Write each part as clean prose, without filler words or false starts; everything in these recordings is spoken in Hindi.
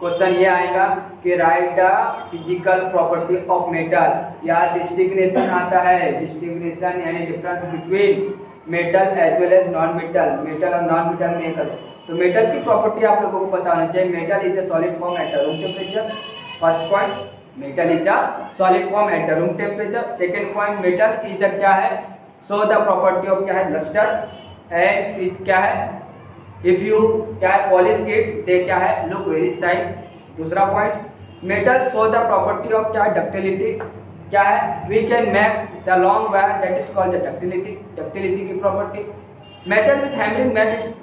क्वेश्चन ये आएगा कि write the physical property of metal, या डिस्टिंग्विशन आता है, डिस्टिंग्विशन यानी difference between metal as well as non metal, metal और नॉन मेटल में कर। तो मेटल की प्रॉपर्टी आप लोगों को पता होना चाहिए। Metal is a solid form at room temperature, first point, metal is a solid form at room temperature. Second point, metal is a क्या है, सो द प्रॉपर्टी ऑफ क्या है, लस्टर, एंड इज क्या है, इफ यू क्या है पॉलिश इट दे क्या है, लुक वेरी शाइन। दूसरा point, metal show the property of क्या है, डक्टिलिटी, क्या है, we can make the long wire that is called the ductility, ductility की property. Metal with hammering met,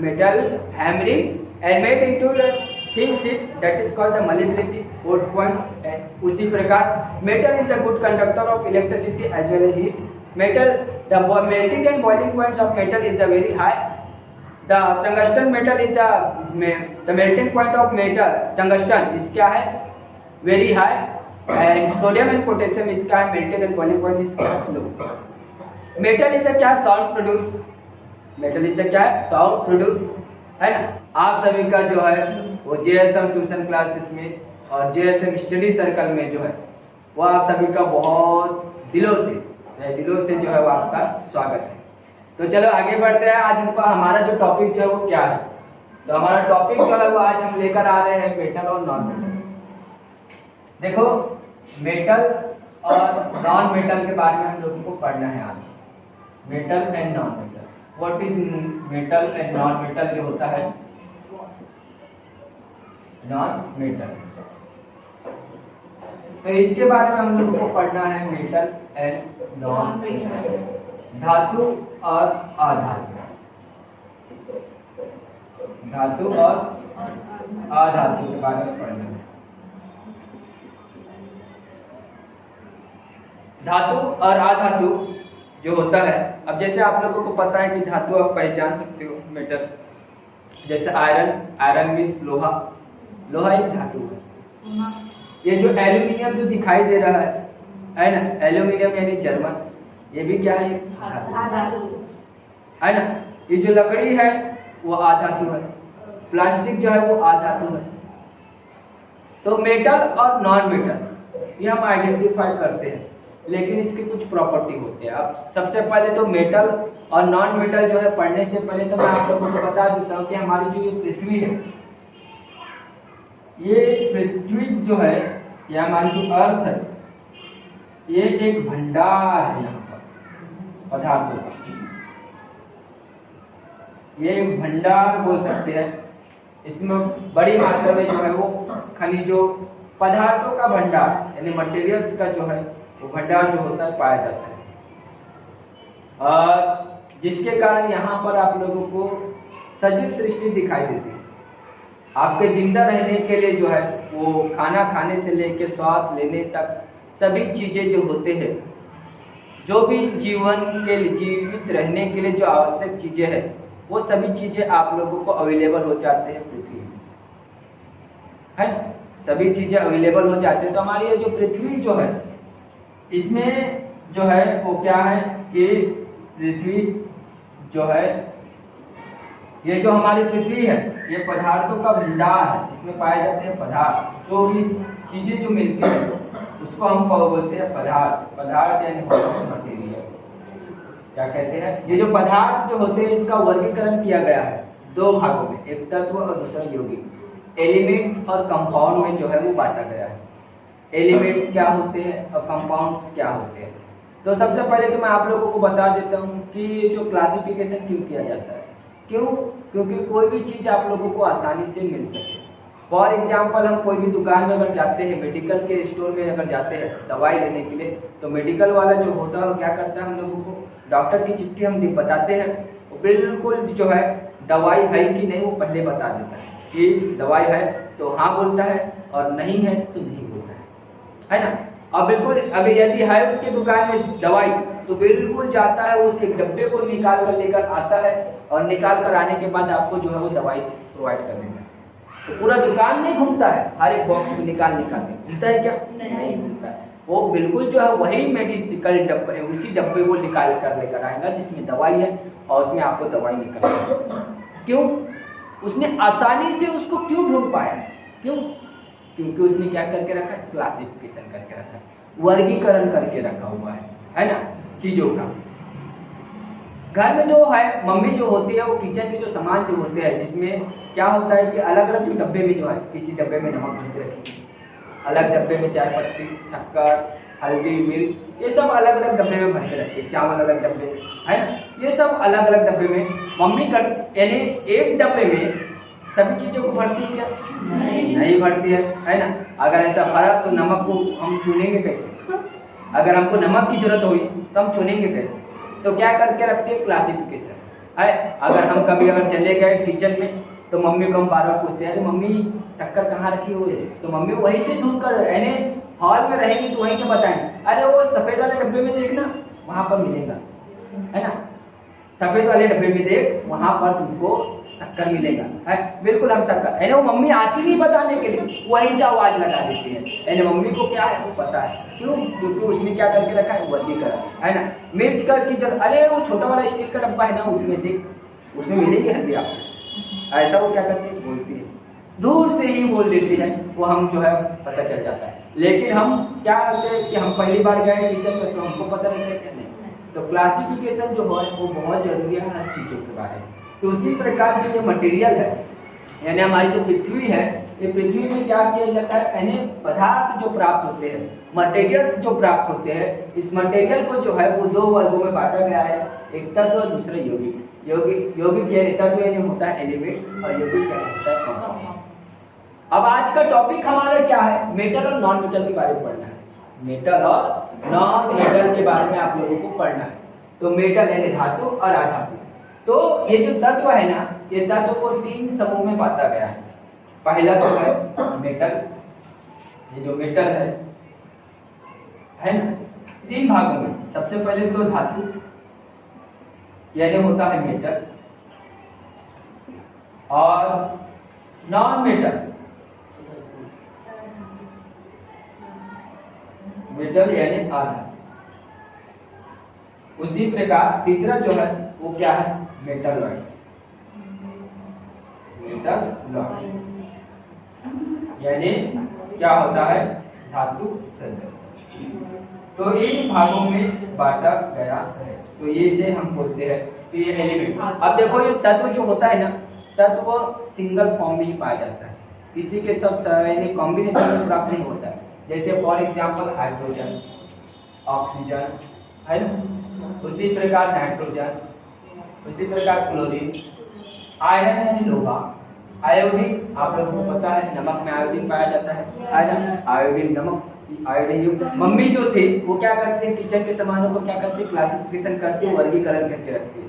metal hammering and met into the thin sheet that is called the malleability, fourth point. उसी प्रकार metal is a good conductor of electricity as well as heat. Metal, the melting and boiling points of metal is a very high. The tungsten metal is the melting point of metal, tungsten is क्या है, very high, and sodium and potassium is क्या है, melting and boiling point is low. Metal is a क्या, sound produce, metal is a क्या है, sound produce, है ना। आप सभी का जो है वो JSM ट्यूशन क्लासेस में और JSM स्टडी सर्कल में जो है वो आप सभी का बहुत दिलों से जो है वो आपका स्वागत है। तो चलो आगे बढ़ते हैं। आज हमको हमारा जो टॉपिक जो है वो क्या है, तो हमारा टॉपिक जो है वो आज हम लेकर आ रहे हैं मेटल और नॉन मेटल। देखो, मेटल और नॉन मेटल के बारे में हम लोगों को पढ़ना है आज। Metal and non metal, what is metal and non metal जो होता है, नॉन मेटल, तो इसके बारे में हम लोगों को पढ़ना है। मेटल एंड नॉन मेटल, धातु और अधातु, धातु और अधातु के बारे में पढ़ना है। धातु और अधातु जो होता है, अब जैसे आप लोगों को पता है कि धातु आप पहचान सकते हो, मेटल जैसे आयरन, आयरन मीन्स लोहा, लोहा एक धातु है। ये जो एल्यूमिनियम जो दिखाई दे रहा है ना, एल्यूमिनियम यानी जर्मन, ये भी क्या है, है ना। ये जो लकड़ी है वो आधातु है, प्लास्टिक जो है वो आधातु है। तो मेटल और नॉन मेटल ये हम आइडेंटिफाई करते हैं, लेकिन इसके कुछ प्रॉपर्टी होते हैं। अब सबसे पहले तो मेटल और नॉन मेटल जो है पढ़ने से पहले तो मैं आप लोगों को बता देता हूँ कि हमारी जो ये पृथ्वी है, ये पृथ्वी जो है, ये हमारी जो अर्थ है, ये एक भंडार है यहाँ पर पदार्थों का, ये एक भंडार बोल सकते हैं। इसमें बड़ी मात्रा में जो है वो खनिजों, पदार्थों का भंडार यानी मटेरियल्स का जो है वो भंडार जो होता है पाया जाता है, और जिसके कारण यहाँ पर आप लोगों को सजीव सृष्टि दिखाई देती है। आपके जिंदा रहने के लिए जो है वो खाना खाने से लेकर श्वास लेने तक सभी चीजें जो होते हैं, जो भी जीवन के लिए, जीवित रहने के लिए जो आवश्यक चीजें हैं, वो सभी चीजें आप लोगों को अवेलेबल हो जाते हैं पृथ्वी में, है सभी चीजें अवेलेबल हो जाते हैं। तो हमारी ये जो पृथ्वी जो है, इसमें जो है वो क्या है कि पृथ्वी जो है, ये जो हमारी पृथ्वी है ये पदार्थों का भंडार है। इसमें पाए जाते हैं पदार्थ, जो भी चीजें जो मिलती है उसको हम बोलते हैं पदार्थ। पदार्थ यानी मटेरियल, क्या कहते हैं, ये जो पदार्थ जो होते हैं इसका वर्गीकरण किया गया है दो भागों में, एक तत्व और दूसरा यौगिक। एलिमेंट और कंपाउंड में जो है वो बांटा गया है। एलिमेंट्स क्या होते हैं और कंपाउंड्स क्या होते हैं। तो सबसे पहले तो मैं आप लोगों को बता देता हूँ कि ये जो क्लासिफिकेशन क्यों किया जाता है, क्यों, क्योंकि कोई भी चीज आप लोगों को आसानी से मिल सके। फॉर एग्जाम्पल, हम कोई भी दुकान में अगर जाते हैं, मेडिकल के स्टोर में अगर जाते हैं दवाई लेने के लिए, तो मेडिकल वाला जो होता है वो क्या करता है, हम लोगों को डॉक्टर की चिट्ठी हम बताते हैं, वो बिल्कुल जो है दवाई है कि नहीं वो पहले बता देता है कि दवाई है तो हाँ बोलता है, और नहीं है तो नहीं बोलता है ना। अब बिल्कुल अगर यदि है उसकी दुकान में दवाई, तो बिल्कुल जाता है उस एक डब्बे को निकाल कर लेकर आता है, और निकाल कर आने के बाद आपको जो है वो दवाई प्रोवाइड कर देता है। तो पूरा दुकान नहीं घूमता है, हर एक बॉक्स में निकाल के घूमता है क्या, नहीं घूमता है। वो बिल्कुल जो है वही मेडिकल डब्बे, उसी डब्बे को निकाल कर लेकर आएगा जिसमें दवाई है, और उसमें आपको दवाई निकाल। क्यों, उसने आसानी से उसको क्यों ढूंढ पाया, क्यों? क्योंकि उसने क्या करके रखा है? क्लासिफिकेशन करके रखा है, वर्गीकरण करके रखा हुआ है ना, चीजों का। घर में जो है मम्मी जो होती है वो किचन के जो सामान जो होते हैं, जिसमें क्या होता है कि अलग अलग जो डब्बे में जो है, किसी डब्बे में नमक भर के रखी, अलग डब्बे में चाय पत्ती, शक्कर, हल्दी, मिर्च, ये सब अलग अलग डब्बे में भर के रखते हैं, चावल अलग डब्बे, है ना, ये सब अलग अलग डब्बे में मम्मी कर, यानी एक डब्बे में सभी चीजों को भरती है क्या? नहीं भरती है ना। अगर ऐसा भरा तो नमक को हम चुनेंगे कैसे? अगर हमको नमक की जरूरत हुई तो हम चुनेंगे कैसे? तो क्या करके रखते हैं? क्लासिफिकेशन है। अगर हम कभी अगर चले गए किचन में तो मम्मी को हम बार बार पूछते हैं, अरे मम्मी शक्कर कहाँ रखी हुई है? तो मम्मी वहीं से ढूंढ कर, यानी हॉल में रहेंगी तो वहीं से बताएं, अरे वो सफेद वाले डब्बे में देखना, वहां पर मिलेगा, है ना, सफेद वाले डब्बे में देख, वहां पर तुमको शक्कर मिलेगा, है बिल्कुल हम शक्कर, यानी वो मम्मी आती नहीं बताने के लिए, वहीं से आवाज लगा देती है, यानी मम्मी को क्या है वो पता है, क्यों? क्योंकि उसने क्या करके रखा है? वर्गीकरण, है ना। मिर्च का की जरूरत, अरे वो छोटा वाला स्टील का डब्बा है ना, उसमें देख, उसमें मिलेगी हल्दी आपको, ऐसा वो क्या करती है? बोलती है, दूर से ही बोल देती है, वो हम जो है पता चल जाता है। लेकिन हम क्या करते हैं कि हम पहली बार गए किचन में तो हमको पता नहीं है क्या नहीं। तो क्लासिफिकेशन जो है वो बहुत जरूरी है हर चीजों के बारे में। तो उसी प्रकार जो ये मटेरियल है, यानी हमारी जो पृथ्वी है, ये पृथ्वी में क्या किया जाता है, यानी पदार्थ जो प्राप्त होते हैं, मटेरियल्स जो प्राप्त होते हैं, इस मटेरियल को जो है वो दो वर्गों में बांटा गया है, एक तत्व और दूसरा यौगिक। यौगिक क्या तत्व यानी होता है एलिमेंट, और यौगिक क्या होता है कंपाउंड। अब आज का टॉपिक हमारा क्या है? मेटल और नॉन मेटल के बारे में पढ़ना है। मेटल और नॉन मेटल के बारे में आप लोगों को पढ़ना है। तो मेटल यानी धातु और अधातु। तो ये जो तत्व है ना, ये तत्व को तीन समूह में बांटा गया है। पहला तो है मेटल, ये जो मेटल है ना, तीन भागों में। सबसे पहले तो धातु यानी होता है मेटल, और नॉन मेटल, मेटल यानी आधा। उसी प्रकार तीसरा जो है वो क्या है? मेटलॉइड, मेटलॉइड यानी क्या होता है? धातु सदस्य। तो इन भागों में बांटा गया है। तो ये से हम बोलते हैं कि ये एलिमेंट। अब देखो ये तत्व जो होता है ना, तत्व सिंगल फॉर्म में ही पाया जाता है, किसी के सब यानी कॉम्बिनेशन में प्राप्त नहीं होता है। जैसे फॉर एग्जाम्पल हाइड्रोजन, ऑक्सीजन, है ना, उसी प्रकार नाइट्रोजन, उसी प्रकार क्लोरीन, आयरन यानी लोहा, आयोडीन, आप लोगों को पता है नमक में आयोडीन पाया जाता है ना, आयोडीन नमक, आयोडीन युक्त। मम्मी जो थी वो क्या करती है? किचन के सामानों को क्या करती है? क्लासिफिकेशन करती है, वर्गीकरण करके रखती है,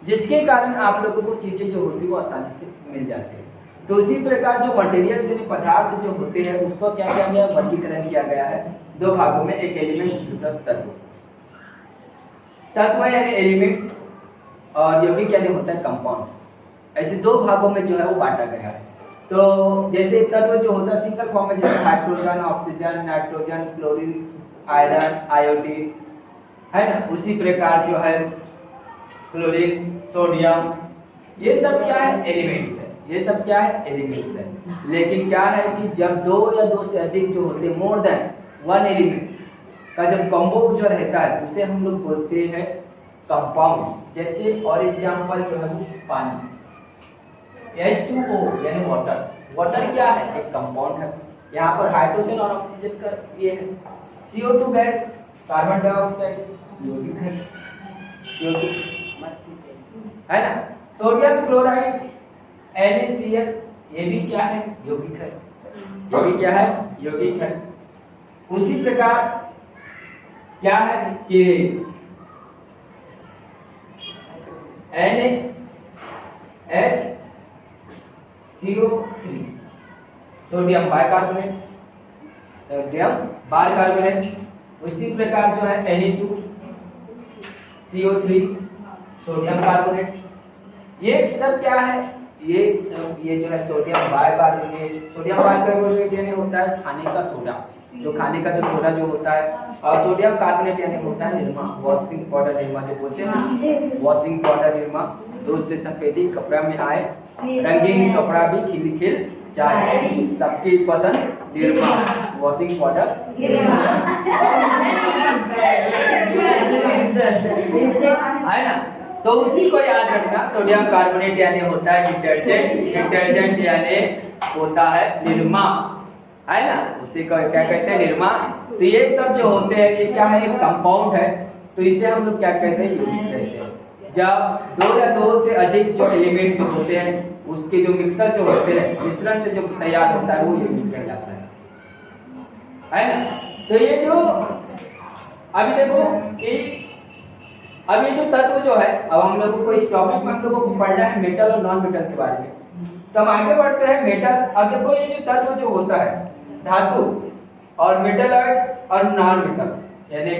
जिसके कारण आप लोगों को चीजें जो होती है वो आसानी से मिल जाती है। तो उसी प्रकार जो मटेरियल यानी पदार्थ जो होते हैं उसको क्या किया गया? वर्गीकरण किया गया है दो भागों में, एक एलिमेंट, दूसरा तत्व। तत्व यानी एलिमेंट और यौगिक यानी होता है कंपाउंड। ऐसे दो भागों में जो है वो बांटा गया है। तो जैसे तत्व जो होता है सिंगल फॉर्म में, जैसे hydrogen, oxygen, nitrogen, chlorine, iron, iodine, है ना, उसी प्रकार जो है क्लोरीन, सोडियम, ये सब क्या है? एलिमेंट्स है। ये सब क्या है? एलिमेंट्स है। लेकिन क्या है कि जब दो या दो से अधिक जो होते हैं, मोर देन वन एलिमेंट का जब कॉम्बो जो रहता है उसे हम लोग बोलते हैं कंपाउंड। जैसे फॉर एग्जांपल जो है पानी, H2O यानी वाटर। वाटर क्या है? एक कंपाउंड है। यहाँ पर हाइड्रोजन और ऑक्सीजन का ये है। CO2 गैस, कार्बन डाइऑक्साइड, यौगिक है, है ना। सोडियम क्लोराइड, NaCl, ये भी क्या है? यौगिक है। ये भी क्या है? यौगिक है। उसी प्रकार क्या है कि NaHCO3, sodium bicarbonate, sodium bicarbonate. उसी प्रकार जो है Na2CO3, सोडियम कार्बोनेट। ये सब क्या है? ये सब ये जो है सोडियम बाइकार्बोनेट। सोडियम बाइकार्बोनेट यानी होता है खाने का सोडा, जो खाने का जो सोडा जो होता है। और सोडियम कार्बोनेट यानी होता है निरमा, वॉशिंग पाउडर निरमा जो बोलते हैं ना, वॉशिंग पाउडर निरमा। दूध से सफेदी कपड़ा में आए, रंगीन कपड़ा भी खिल खिल चाय, सबकी पसंद निरमा, वॉशिंग पाउडर है ना। तो उसी को याद रखना, सोडियम कार्बोनेट यानी होता है डिटर्जेंट, डिटर्जेंट यानी होता है निरमा, है ना। उसी को क्या कहते हैं, निरमा। तो ये सब जो होते हैं ये क्या है, एक कंपाउंड है। तो इसे हम लोग क्या कहते हैं, यूज कहते हैं। जब दो या दो से अधिक जो एलिमेंट जो होते हैं उसके जो मिक्सर जो होते हैं, मिश्रण से जो तैयार होता है वो यूनिट कहलाता है ना। तो ये जो अभी देखो कि अब ये जो तत्व जो है, अब हम लोगों को इस टॉपिक में हम लोगों को पढ़ना है मेटल और नॉन मेटल के बारे में। तो हम आगे बढ़ते हैं मेटल। अब देखो ये जो तत्व जो होता है, धातु और मेटलॉइड्स और नॉन मेटल, यानी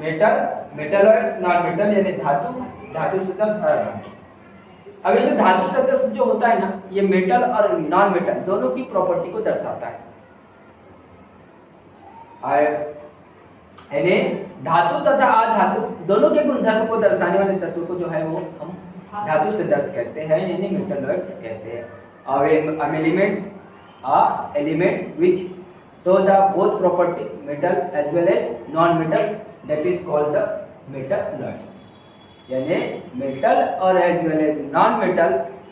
मेटल, मेटलॉइड्स, नॉन मेटल यानी धातु, धातु सदस्य और अब ये जो धातु सदस्य जो होता है ना, ये मेटल और नॉन मेटल दोनों की प्रॉपर्टी को दर्शाता है। यानी धातु तथा अधातु दोनों के गुणधर्म को दर्शाने वाले तत्व को जो है वो हम धातु सदस्य कहते हैं, यानी मेटलॉइड्स कहते हैं। और element which show the both property metal as well as non-metal, that is called the metalloids। यानी मेटल और as well as non metal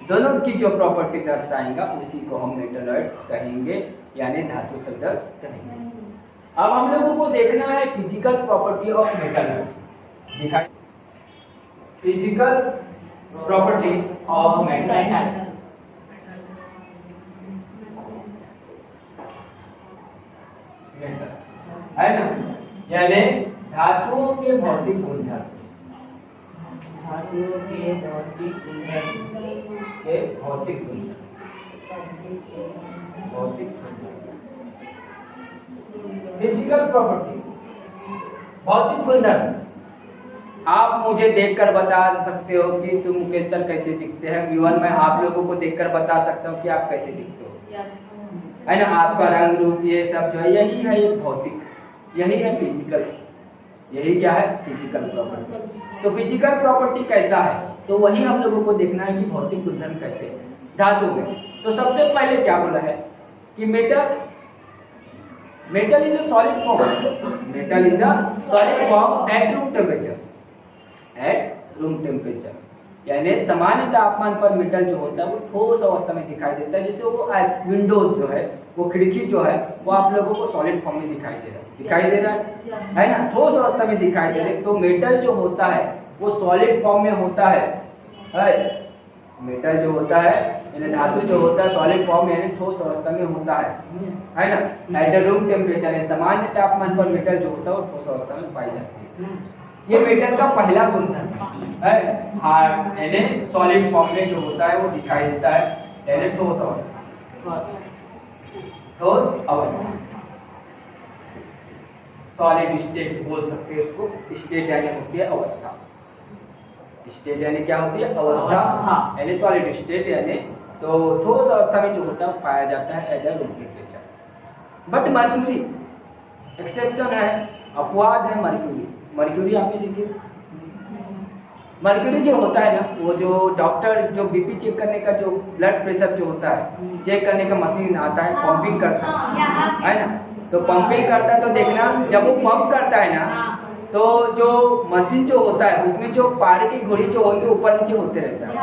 दोनों की जो प्रॉपर्टी दर्शाएंगा उसी को हम मेटलॉइड्स कहेंगे, यानी धातु सदस्य कहेंगे। अब हम लोगों को देखना है फिजिकल प्रॉपर्टी ऑफ मेटलॉइड्स। दिखाई फिजिकल प्रॉपर्टी ऑफ मेटल है ना, यानी धातुओं के भौतिक गुणधर्म, धातुओं के भौतिक गुणधर्म, के भौतिक गुणधर्म, भौतिक फिजिकल प्रॉपर्टी, भौतिक गुणधर्म। आप मुझे देखकर बता सकते हो कि तुम मुकेश सर कैसे दिखते हैं, इवन मैं आप लोगों को देखकर बता सकता हूँ कि आप कैसे दिखते हो, है ना। आपका रंग रूप ये सब जो है यही है एक भौतिक, यही है फिजिकल, यही क्या है फिजिकल प्रॉपर्टी। तो फिजिकल प्रॉपर्टी कैसा है, तो वही हम लोगों को देखना है कि भौतिक गुणधर्म कैसे है धातु में। तो सबसे पहले क्या बोला है कि metal is a solid form, metal is a solid form at room temperature, eight room temperature, यानी सामान्य तापमान पर मेटल जो होता है वो ठोस अवस्था में दिखाई देता है। जैसे वो विंडोज जो है, वो खिड़की जो है वो आप लोगों को सॉलिड फॉर्म में दिखाई दे रहा है ना, ठोस अवस्था में दिखाई दे रहा है। तो मेटल जो होता है वो सॉलिड फॉर्म में होता है। मेटल जो होता है यानी धातु जो होता है सॉलिड फॉर्म यानी ठोस अवस्था में होता है ना। एट रूम टेम्परेचर, सामान्य तापमान पर मेटल जो होता है वो ठोस अवस्था में पाई जाती है। ये मेटल का पहला गुणधर्म है, हार्ड यानी सॉलिड फॉर्म में जो होता है वो दिखाई देता है, यानी ठोस अवस्था, ठोस अवस्था, सॉलिड स्टेट बोल सकते हैं उसको। स्टेट यानी होती है अवस्था, स्टेट यानी क्या होती है अवस्था, यानी सॉलिड स्टेट यानी तो ठोस अवस्था में जो होता है पाया जाता है as a room temperature. But mercury exception है, अपवाद है मर्क्यूरी। मर्क्यूरी आपने देखी, मर्क्यूरी जो होता है ना, वो जो डॉक्टर जो बीपी चेक करने का जो ब्लड प्रेशर जो होता है चेक करने का मशीन आता है, पंपिंग करता है ना। तो पंपिंग करता है तो देखना जब वो पंप करता है ना तो जो मशीन जो होता है उसमें जो पानी की घुड़ी जो होती है ऊपर नीचे होते रहता है।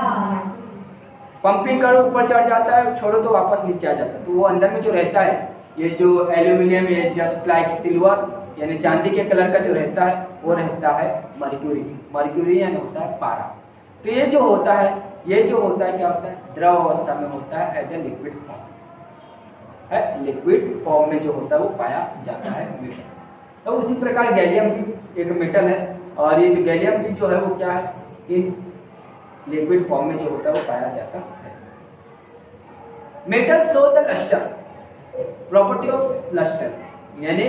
पंपिंग करो ऊपर चढ़ जाता है, छोड़ो तो वापस नीचे आ जाता है। तो वो अंदर में जो रहता है ये जो एल्यूमिनियम है जस्ट लाइक सिल्वर यानी चांदी के कलर का जो रहता है वो रहता है मर्क्यूरी। मर्क्यूरी यानी होता है पारा। तो ये जो होता है क्या होता है द्रव अवस्था में होता है एज ए लिक्विड फॉर्म है, लिक्विड फॉर्म में जो होता है वो पाया जाता है मेटल। तो उसी प्रकार गैलियम भी एक मेटल है, और ये जो गैलियम भी जो है वो क्या है इन लिक्विड फॉर्म में जो होता है वो पाया जाता है। Metal show the lustre, property of lustre, यानी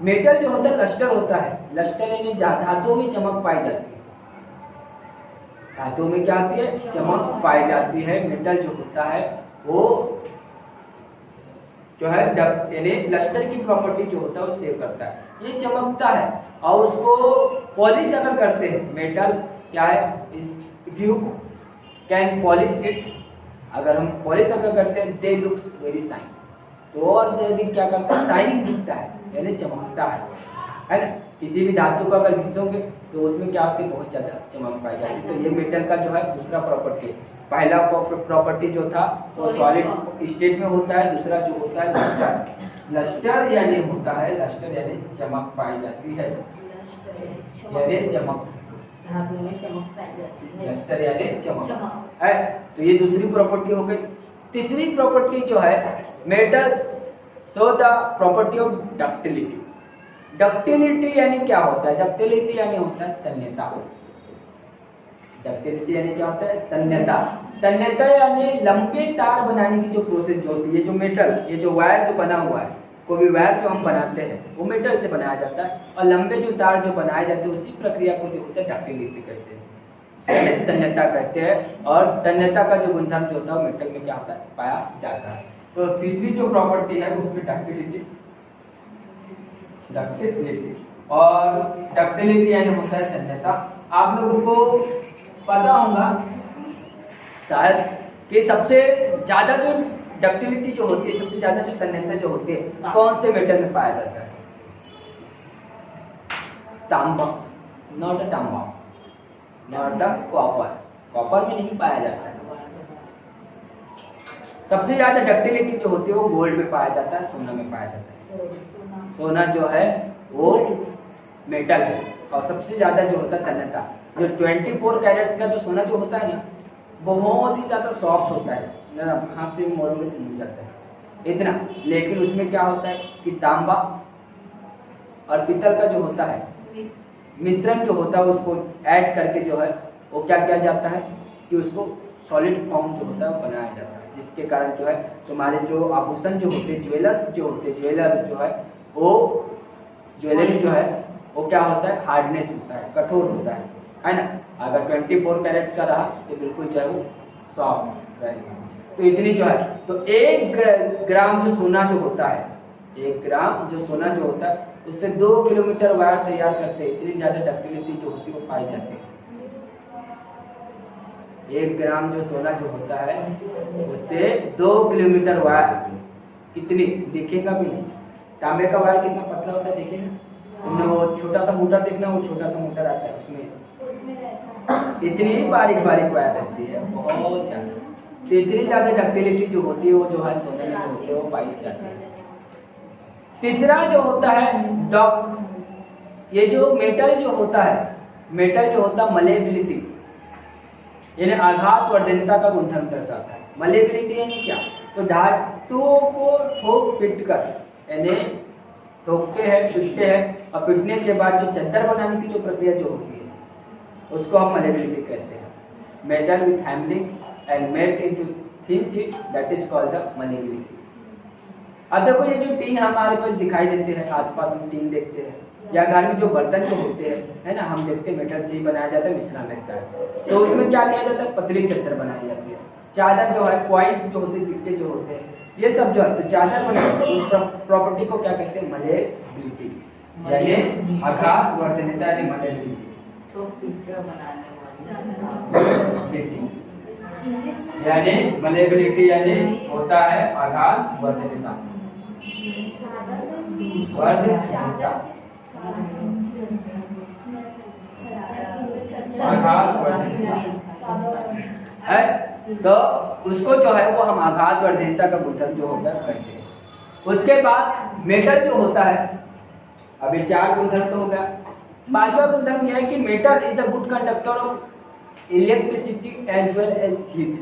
मेटल जो होता है लस्टर होता है। लस्टर यानी धातुओं में चमक पाई जाती है, धातुओं में क्या आती है चमक पाई जाती है। मेटल जो होता है वो जो है यानी लस्टर की प्रॉपर्टी जो होता है वो सेव करता है, ये चमकता है। और उसको पॉलिश अगर करते हैं, मेटल क्या है, if you can polish it, अगर हम पॉलिश अगर करते हैं दे लुक्स वेरी शाइन, तो और यदि क्या करता है शाइनिंग दिखता है यानी चमकता है ना। किसी भी धातु को अगर घिसोगे तो उसमें क्या होती है बहुत ज्यादा चमक पाई जाती है। तो ये मेटल का जो है दूसरा प्रॉपर्टी, पहला प्रॉपर्टी जो था वो सॉलिड स्टेट में होता है, दूसरा जो होता है लस्टर। लस्टर यानी होता है, लस्टर यानी चमक पाई जाती है, यानी चमक, लस्टर यानी चमक है। तो ये दूसरी प्रॉपर्टी हो गई। तीसरी प्रॉपर्टी जो है metal show the property of ductility. Ductility यानी क्या होता है? डक्टिलिटी यानी होता है तन्यता। डक्टिलिटी यानी क्या होता है? तन्यता। तन्यता यानी लंबे तार बनाने की जो प्रोसेस जो होती है, जो मेटल, ये जो वायर जो बना हुआ है, कोई भी वायर जो हम बनाते हैं वो मेटल से बनाया जाता है, और लंबे जो तार जो बनाए जाते हैं उसी प्रक्रिया को जो होता है डक्टिलिटी कहते हैं, तन्यता कहते हैं। और तन्यता का जो गुणधर्म जो होता है मेटल में क्या होता है पाया जाता है। तो तीसरी जो प्रॉपर्टी है उसमें डक्टिलिटी, डक्टिलिटी और डक्टिलिटी यानी होता है तन्यता। आप लोगों को पता होगा शायद कि सबसे ज्यादा जो डक्टिलिटी जो होती है, सबसे ज्यादा जो तन्यता जो होती है कौन से मेटल में पाया जाता है? तांबा, नॉट अ तांबा, नॉट अ कॉपर, कॉपर में नहीं पाया जाता है। सबसे ज्यादा डक्टिलिटी जो होती है वो गोल्ड में पाया जाता है, सोना में पाया जाता है। सोना जो है वो मेटल है, और सबसे ज्यादा जो होता है तन्यता, जो 24 कैरेट्स का जो सोना जो होता है ना बहुत ही ज्यादा सॉफ्ट होता है, हाथ से मोड़ोगे तो मिल जाता है इतना। लेकिन उसमें क्या होता है कि तांबा और पीतल का जो होता है मिश्रण जो होता है उसको ऐड करके जो है वो क्या किया जाता है कि उसको सॉलिड फॉर्म जो होता है वो बनाया जाता है, जिसके कारण जो है तुम्हारे जो आभूषण जो होते हैं, ज्वेलर्स जो होते हैं, ज्वेलर जो है वो ज्वेलरी जो है वो क्या होता है हार्डनेस होता है, कठोर होता है ना। अगर 24 कैरेट्स का रहा तो बिल्कुल जो है वो सॉफ्ट रहेगा। तो इतनी जो है, तो 1 ग्राम जो सोना जो होता है, 1 ग्राम जो सोना जो होता है उससे 2 किलोमीटर वायर तैयार करते हैं। इतनी ज्यादा डक्टिलिटी जो होती है वो पाई जाती है। 1 ग्राम जो सोना जो होता है उससे 2 किलोमीटर वायर, कितनी दिखेगा भी नहीं। तांबे का वायर कितना पतला होता है देखेंगे, वो छोटा सा मोटर देखना, वो छोटा सा मोटर आता है उसमें इतनी बारीक बारीक वायर रहती है, बहुत ज्यादा। तो इतनी ज्यादा डक्टिलिटी जो होती है वो जो है सोने में जो होती है वो पाई जाती है। तीसरा जो होता है ये जो मेटल जो होता है, मेटल जो होता है मलेबिलिटी यानी आघात वर्धनता का गुणधर्म दर्शाता है। मलेबिलिटी यानी क्या? तो धातुओं को ठोक पीट कर, यानी ठोकते हैं पीटते हैं, और पीटने के बाद जो चद्दर बनाने की जो प्रक्रिया जो होती है उसको हम मलेबिलिटी कहते हैं। Metal with hammering and melt into thin sheet, that is called the malleability. अब देखो ये जो टीन हमारे पास दिखाई देते हैं, आसपास में टीन देखते हैं, या घर में जो बर्तन जो होते हैं है ना, हम देखते हैं मेटल से ही बनाया जाता है, मिश्रण लगता है। तो उसमें क्या किया जाता है पतली चद्दर बनाई जाती है। चादर जो है, क्वाइस जो होते हैं, सिक्के जो होते हैं, ये सब जो है तो चादर बनाते हैं। उस प्रॉपर्टी को क्या कहते हैं? मलेबिलिटी यानी आघात वर्धनता यानी मलेबिलिटी। यानी मलेबिलिटी यानी होता है आघात वर्धनता, वर्धनता, आघात वर्धनता है। तो उसको जो है वो हम आघात वर्धनता का गुणधर्म जो होता है कहते हैं। उसके बाद मेटल जो होता है, अभी 4 गुणधर्म तो हो गया। 5वां गुणधर्म यह है कि metal is a good conductor of electricity as well as heat.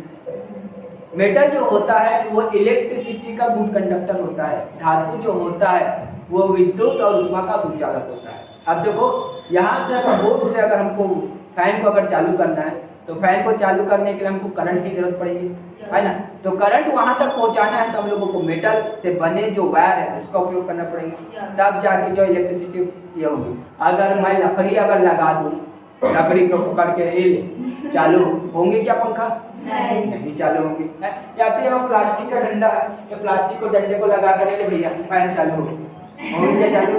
Metal जो होता है वो इलेक्ट्रिसिटी का गुड कंडक्टर होता है। धातु जो होता है वो विद्युत और ऊष्मा का संचालक होता है। अब देखो यहाँ से अगर बोर्ड से अगर हमको फैन को अगर चालू करना है तो फैन को चालू करने के लिए हमको करंट की जरूरत पड़ेगी, है ना। तो करंट वहां तक पहुंचाना है तो हम लोगों को मेटल से बने जो वायर है उसका उपयोग करना पड़ेगा, तब जाके जो इलेक्ट्रिसिटी ये होगी। अगर मैं लकड़ी अगर लगा दूं, लकड़ी को पकड़ के हिल चालू होंगे क्या पंखा? नहीं चालू होंगे। या फिर हम प्लास्टिक का डंडा है, तो प्लास्टिक को डंडे को लगा कर ले भैया फैन चालू होंगे क्या? चालू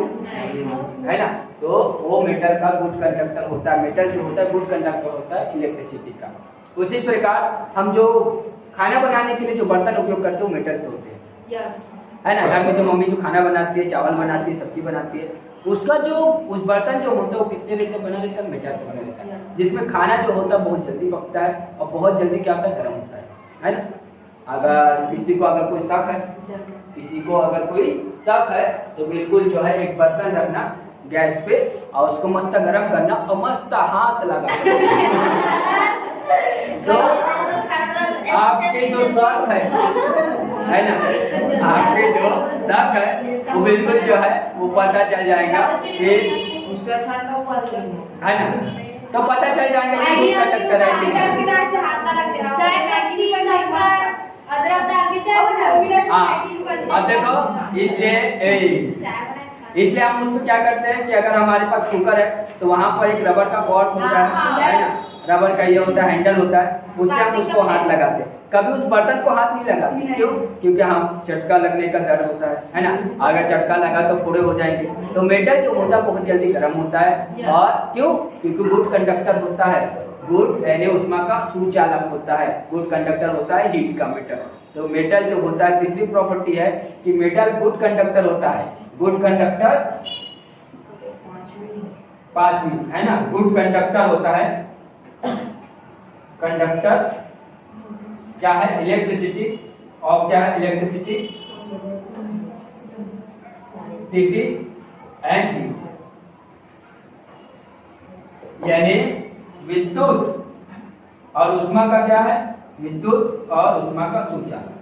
है ना। तो वो मेटल का गुड कंडक्टर होता है। मेटल जो होता है गुड कंडक्टर होता है इलेक्ट्रिसिटी का। उसी प्रकार हम जो खाना बनाने के लिए जो बर्तन उपयोग करते हैं वो मेटल से होते हैं, है ना। घर में जो मम्मी जो खाना बनाती है, चावल बनाती है, सब्जी बनाती है, उसका जो उस बर्तन जो होता है वो किससे लेकर बना रहता है? मेटल से बना रहता है, जिसमें खाना जो होता है बहुत जल्दी पकता है और बहुत जल्दी क्या होता है? गर्म होता है ना। अगर किसी को अगर कोई शक है, किसी को अगर कोई शक है तो बिल्कुल जो है एक बर्तन रखना गैस पे और उसको मस्त गरम करना और मस्त हाथ लगा तो आपके जो शक है ना, आपके जो शक है वो बिल्कुल जो है वो पता चल जाएगा कि है ना, तो पता चल जाएगा कि दूध का टक्कर है कि नहीं। अब देखो इसलिए हम उसको क्या करते हैं कि अगर हमारे पास कुकर है तो वहाँ पर एक रबर का बॉल होता है ना, रबर का ये होता है, हैंडल होता है, उससे हम उसको हाथ लगाते हैं। कभी उस बर्तन को हाथ नहीं लगाते, क्यों? क्योंकि हम झटका लगने का डर होता है ना, अगर झटका लगा तो पूरे हो जाएंगे। तो मेटल जो होता है बहुत जल्दी गर्म होता है, और क्यों? क्योंकि गुड कंडक्टर होता है, गुड यानी उष्मा का सुचालक होता है, गुड कंडक्टर होता है हीट का मेटल। तो मेटल जो होता है, तीसरी प्रॉपर्टी है कि मेटल गुड कंडक्टर होता है, गुड कंडक्टर, पांचवी है ना, गुड कंडक्टर होता है। कंडक्टर क्या है? इलेक्ट्रिसिटी, और क्या है? इलेक्ट्रिसिटी, सिटी एंड हीट, यानी विद्युत और उष्मा का क्या है? विद्युत और उष्मा का सुचालक,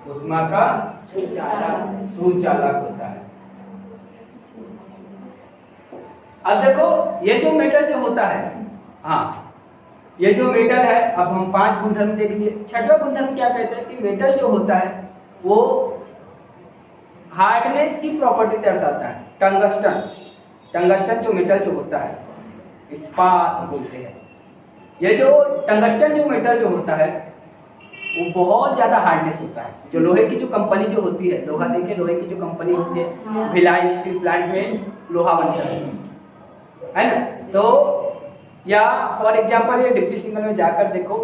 उष्मा का सुचालक होता है। अब देखो ये जो मेटल जो होता है, हाँ ये जो मेटल है, अब हम 5 गुणधर्म देख लिए। छठवां गुणधर्म क्या कहते हैं कि मेटल जो होता है वो हार्डनेस की प्रॉपर्टी दर्शाता है। टंगस्टन, टंगस्टन जो मेटल जो होता है, इस्पात बोलते हैं। ये जो टंगस्टन जो मेटल जो होता है वो बहुत ज्यादा हार्डनेस होता है। जो लोहे की जो कंपनी जो होती है, लोहा देखिए, लोहे की जो कंपनी होती है, भिलाई स्टील प्लांट में लोहा बनता है ना। तो या फॉर एग्जांपल ये डिप्टी सिग्नल में जाकर देखो,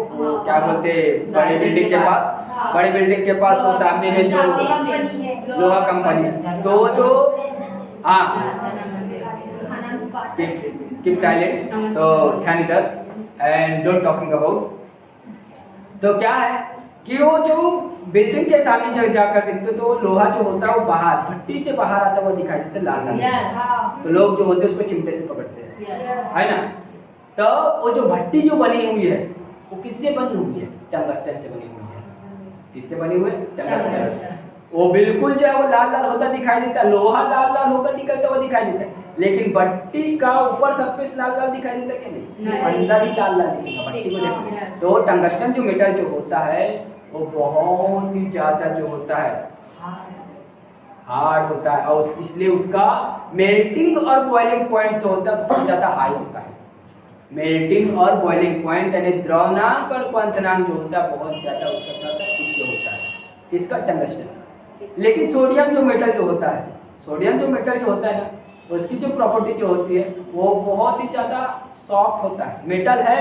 क्या बोलते हैं, बड़ी बिल्डिंग के पास, बड़ी बिल्डिंग के पास वो सामने में जो लोहा कंपनी, तो जो कीप साइलेंट, तो ध्यान इधर एंड डोंट टॉकिंग अबाउट। तो क्या है कि वो जो बिल्डिंग के सामने जाकर देखते तो लोहा जो होता है वो बाहर भट्टी से बाहर आता हुआ दिखाई देता, लाल लाल। तो लोग जो होते हैं उसको चिमटे से पकड़ते हैं, है ना। तो वो जो भट्टी जो बनी हुई है वो किससे बनी हुई है? टंगस्टन से बनी हुई है। किससे बनी हुई है? टंगस्टन। वो बिल्कुल जो है वो लाल लाल होता दिखाई देता है, लोहा लाल लाल होकर निकलता हुआ दिखाई देता है, लेकिन भट्टी का ऊपर सरफेस लाल लाल दिखाई देता है कि नहीं? अंदर ही लाल लाल दिखेगा भट्टी को देखने। तो टंगस्टन जो मेटल जो होता है वो बहुत ही ज्यादा जो होता है हार्ड होता है, और इसलिए उसका मेल्टिंग और बॉइलिंग पॉइंट जो होता है सबसे ज्यादा हाई होता है। मेल्टिंग और बॉइलिंग पॉइंट यानी द्रवनांक और क्वथनांक जो होता है बहुत ज्यादा उसका उच्च होता है, इसका टंगस्टन। लेकिन सोडियम जो मेटल जो होता है, सोडियम जो मेटल जो होता है ना, उसकी जो प्रॉपर्टी जो होती है वो बहुत ही ज्यादा सॉफ्ट होता है। मेटल है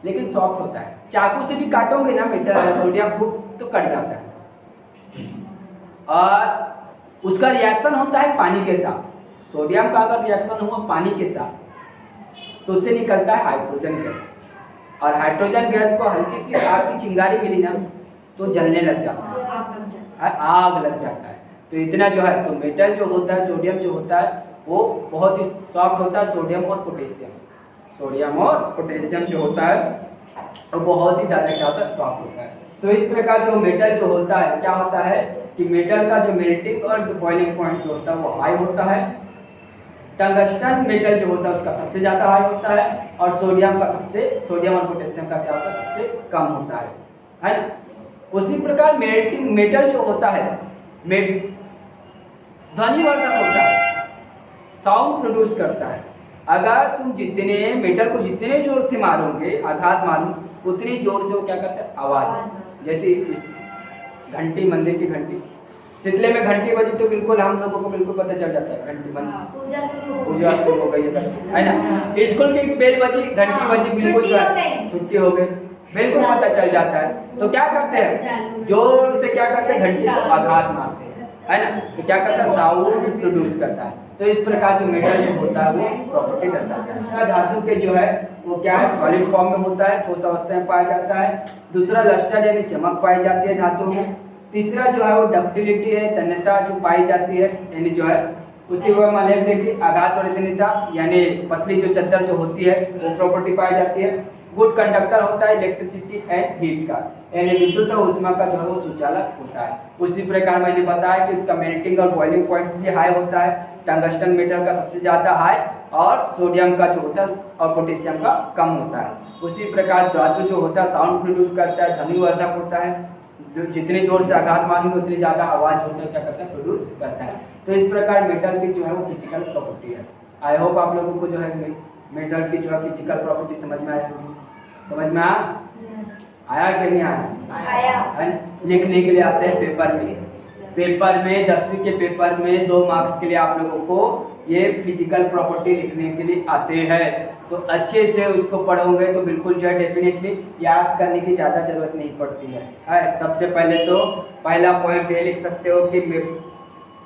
लेकिन सॉफ्ट होता है, चाकू से भी काटोगे ना मेटल सोडियम को तो कट जाता है, और उसका रिएक्शन होता है पानी के साथ। सोडियम का अगर रिएक्शन हुआ पानी के साथ तो उससे निकलता है हाइड्रोजन गैस, और हाइड्रोजन गैस को हल्की सी आग की चिंगारी मिली ना तो जलने लग जाता है, आग लग जाता है। तो इतना जो है, तो मेटल जो होता है, सोडियम जो होता है वो बहुत ही सॉफ्ट होता है। सोडियम और पोटेशियम, सोडियम और पोटेशियम जो होता है वो बहुत ही ज्यादा क्या होता है? सॉफ्ट होता है। तो इस प्रकार जो मेटल जो होता है क्या होता है कि मेटल का जो मेल्टिंग और बॉइलिंग पॉइंट जो होता है वो हाई होता है। टंगस्टन मेटल जो होता है उसका सबसे ज्यादा हाई होता है, और सोडियम का सोडियम और पोटेशियम का क्या होता है? सबसे कम होता है ना। उसी प्रकार मेल्टिंग मेटल जो होता है ध्वनिवर्धक होता है, साउंड प्रोड्यूस करता है। अगर तुम जितने मेटल को जितने जोर से मारोगे, आघात मारो, उतनी जोर से वो क्या करता है? आवाज। जैसे घंटी, मंदिर की घंटी, शीतले में घंटी बजी तो बिल्कुल हम लोगों को बिल्कुल पता चल जाता है घंटी बंद, पूजा शुरू हो गई है ना। स्कूल की बेल बजी, घंटी बजी, बिल्कुल छुट्टी हो गई, बिल्कुल पता चल जाता है। तो क्या करते हैं, जोर से क्या करते हैं, घंटी को आघात मारते हैं, है ना, तो क्या करता है, साउंड प्रोड्यूस करता है। तो इस प्रकार जो मेटल जो होता है वो प्रॉपर्टी दर्शाता है। धातु के जो है वो क्या है, सॉलिड फॉर्म में होता है, ठोस अवस्था में पाया जाता है। दूसरा लस्टर यानी चमक पाई जाती है धातु में। तीसरा जो है वो डक्टिलिटी है, तन्यता जो पाई जाती है, यानी जो है उसी वो मलेबिलिटी, आघात और तन्यता यानी पतली जो चद्दर जो होती है वो प्रॉपर्टी पाई जाती है। गुड कंडक्टर होता है इलेक्ट्रिसिटी एंड हीट का, यानी विद्युत और ऊष्मा का जो है वो सुचालक होता है। उसी प्रकार मैंने बताया कि उसका मेल्टिंग और बॉइलिंग पॉइंट भी हाई होता है। टंगस्टन मेटल का सबसे ज्यादा हाई और सोडियम का जो होता है और पोटेशियम का कम होता है। उसी प्रकार धातु जो होता है साउंड प्रोड्यूस करता है, ध्वनिवर्धक होता है, जो जितनी जोर से आघात मारेंगे उतनी ज्यादा आवाज होता है, क्या करता है, प्रोड्यूस करता है। तो इस प्रकार मेटल की जो है वो फिजिकल प्रॉपर्टी है। आई होप आप लोगों को जो है मेटल की जो है फिजिकल प्रॉपर्टी समझ में आया होगी। समझ में आया कि नहीं आया? लिखने के लिए आते हैं पेपर में। पेपर में 10वीं के पेपर में 2 मार्क्स के लिए आप लोगों को ये फिजिकल प्रॉपर्टी लिखने के लिए आते हैं। तो अच्छे से उसको पढ़ोगे तो बिल्कुल जो है डेफिनेटली याद करने की ज्यादा जरूरत नहीं पड़ती है। सबसे पहले तो पहला पॉइंट ये लिख सकते हो कि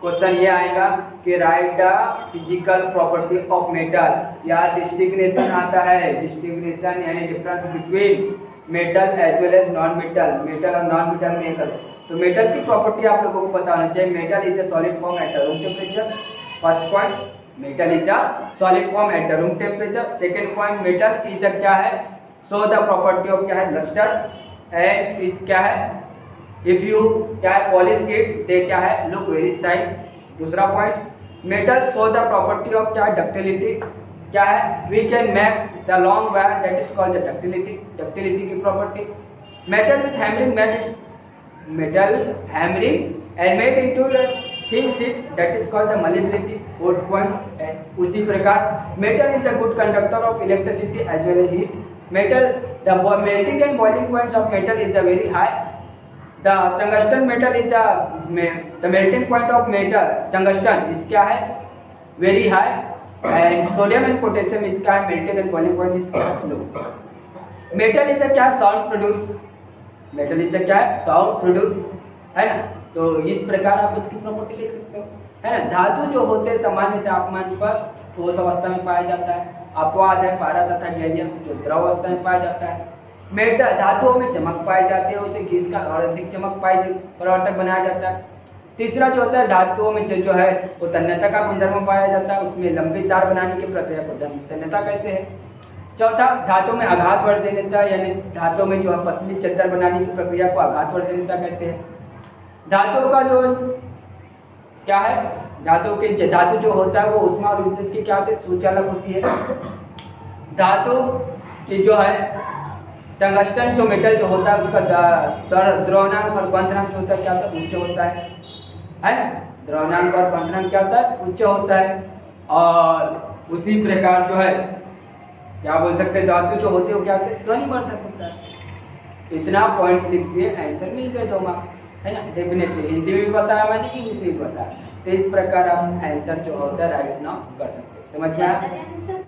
क्वेश्चन ये आएगा कि write the physical property of metal, या डिस्टिंग्विशन आता है, डिस्टिंग्विशन यानी difference between metal as well as non metal, metal और नॉन मेटल मेटल। तो मेटल की प्रॉपर्टी आप लोगों को पता होना चाहिए। Metal is a solid form at room temperature. First point, metal is a solid form at room temperature. Second point, metal is a क्या है, सो द प्रॉपर्टी ऑफ क्या है, लस्टर एंड इज क्या है, इफ यू क्या है पॉलिश इट दे क्या है, लुक वेरी शाइन। दूसरा point, metal show the property of क्या है, डक्टिलिटी, क्या है, we can make the long wire that is called the ductility, ductility की property. Metal with hammering metal hammering and made into thin sheet that is called the malleability, fourth point। उसी प्रकार metal is a good conductor of electricity as well as heat। metal, the melting and boiling points of metal is a very high। the tungsten metal is the melting point of metal tungsten is क्या है, very high, and sodium and potassium is क्या है, melting and boiling point is low। metal is a क्या, sound produce, metal is a क्या है, sound produce, है ना। तो इस प्रकार आप उसकी प्रॉपर्टी लिख सकते हो, है ना। धातु जो होते हैं सामान्य तापमान पर ठोस अवस्था में पाया जाता है, अपवाद है पारा तथा गैलियम जो द्रव अवस्था में पाया जाता है। मेटल धातुओं में चमक पाई जाती है, उसे घिसकर और अधिक चमक पाई परिवर्तक बनाया जाता है। तीसरा जो होता है धातुओं में जो है वो तन्यता का गुणधर्म पाया जाता है, उसमें लंबी तार बनाने की प्रक्रिया को तन्यता कहते हैं। चौथा, धातु में आघात वर्धनीयता यानी धातु में जो है पतली चद्दर बनाने की प्रक्रिया को आघात वर्धनीयता कहते हैं। धातु का जो क्या है, धातु जो होता है वो ऊष्मा और विद्युत की क्या होती है, सुचालक होती है। धातु की जो है टंगस्टन जो मेटल जो होता है उसका द्रव्यमापक और क्वांटम जो होता है क्या होता है, उच्च होता है ना। द्रव्यमापक और क्वांटम क्या होता है, उच्च होता है। और उसी प्रकार जो है क्या बोल सकते हैं, धातु जो होते हैं वो क्या होते हैं, ध्वनिवर्धक होता है। इतना पॉइंट्स लिख दिए, आंसर मिल गए 2 मार्क्स, है ना। डेफिनेटली हिंदी में भी बताया मैंने, इंग्लिश में भी बताया। तो इस प्रकार आप आंसर जो होता है राइट नाउ कर सकते हैं। समझ में आया?